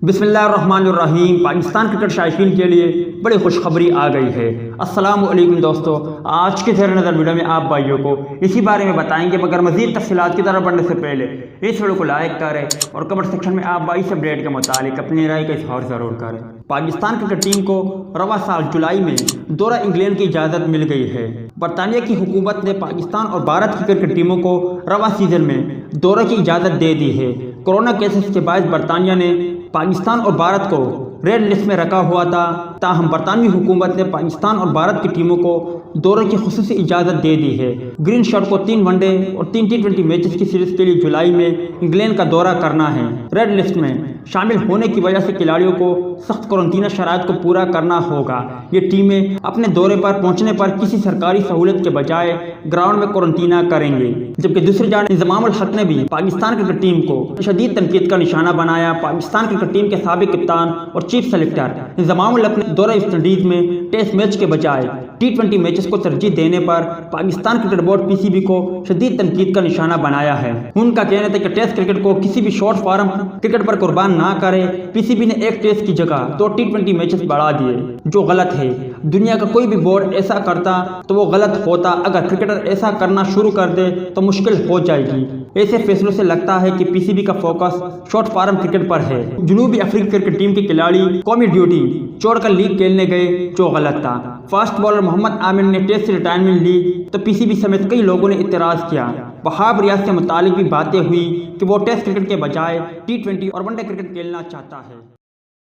بسم اللہ الرحمن الرحیم۔ پاکستان کرکٹ شائقین کے لیے بڑی خوشخبری آ گئی ہے۔ السلام علیکم دوستو، آج کے زیر نظر ویڈیو میں آپ بھائیوں کو اسی بارے میں بتائیں گے، مگر مزید تفصیلات کی طرف بڑھنے سے پہلے اس ویڈیو کو لائک کریں اور کمنٹ سیکشن میں آپ بھائی اس اپڈیٹ کے متعلق اپنی رائے کا اظہار ضرور کریں۔ پاکستان کرکٹ ٹیم کو رواں سال جولائی میں دورہ انگلینڈ کی اجازت مل گئی ہے۔ برطانیہ کی حکومت نے پاکستان اور بھارت کی کرکٹ ٹیموں کو رواں سیزن میں دورہ کی اجازت دے دی ہے۔ کورونا کیسز کے باعث برطانیہ نے پاکستان اور بھارت کو ریڈ لسٹ میں رکھا ہوا تھا، تاہم برطانوی حکومت نے پاکستان اور بھارت کی ٹیموں کو دورے کی خصوصی اجازت دے دی ہے۔ گرین شرٹ کو 3 ون ڈے اور 3 ٹی20 میچز کی سیریز کے لیے جولائی میں انگلینڈ کا دورہ کرنا ہے۔ ریڈ لسٹ میں شامل ہونے کی وجہ سے کھلاڑیوں کو سخت قرنطینہ شرائط کو پورا کرنا ہوگا۔ یہ ٹیمیں اپنے دورے پر پہنچنے پر کسی سرکاری سہولت کے بجائے گراؤنڈ میں قرنطینہ کریں گے، جبکہ دوسری جانب انضمام الحق نے بھی پاکستان کرکٹ ٹیم کو شدید تنقید کا نشانہ بنایا۔ پاکستان کرکٹ ٹیم کے سابق کپتان اور چیف سلیکٹر انضمام الحق نے دورہ ویسٹ انڈیز میں ٹیسٹ میچ کے بجائے ٹی20 میچز کو ترجیح دینے پر پاکستان کرکٹ بورڈ PCB کو شدید تنقید کا نشانہ بنایا ہے۔ ان کا کہنا تھا کہ ٹیسٹ کرکٹ کو کسی بھی شارٹ فارم کرکٹ پر قربان نہ کرے۔ PCB نے ایک ٹیسٹ کی جگہ 2 ٹی20 میچز بڑھا دیے، جو غلط ہے۔ دنیا کا کوئی بھی بورڈ ایسا کرتا تو وہ غلط ہوتا۔ اگر کرکٹر ایسا کرنا شروع کر دے تو مشکل ہو جائے گی۔ ایسے فیصلوں سے لگتا ہے کہ PCB کا فوکس شارٹ فارم کرکٹ پر ہے۔ جنوبی افریقی کرکٹ ٹیم کے کھلاڑی قومی ڈیوٹی چھوڑ کر لیگ کھیلنے گئے، جو غلط تھا۔ فاسٹ بالر محمد عامر نے ٹیسٹ سے ریٹائرمنٹ لی تو PCB سمیت کئی لوگوں نے اعتراض کیا۔ وہاب ریاض کے متعلق بھی باتیں ہوئی کہ وہ ٹیسٹ کرکٹ کے بجائے ٹی20 اور ون ڈے کرکٹ کھیلنا چاہتا ہے۔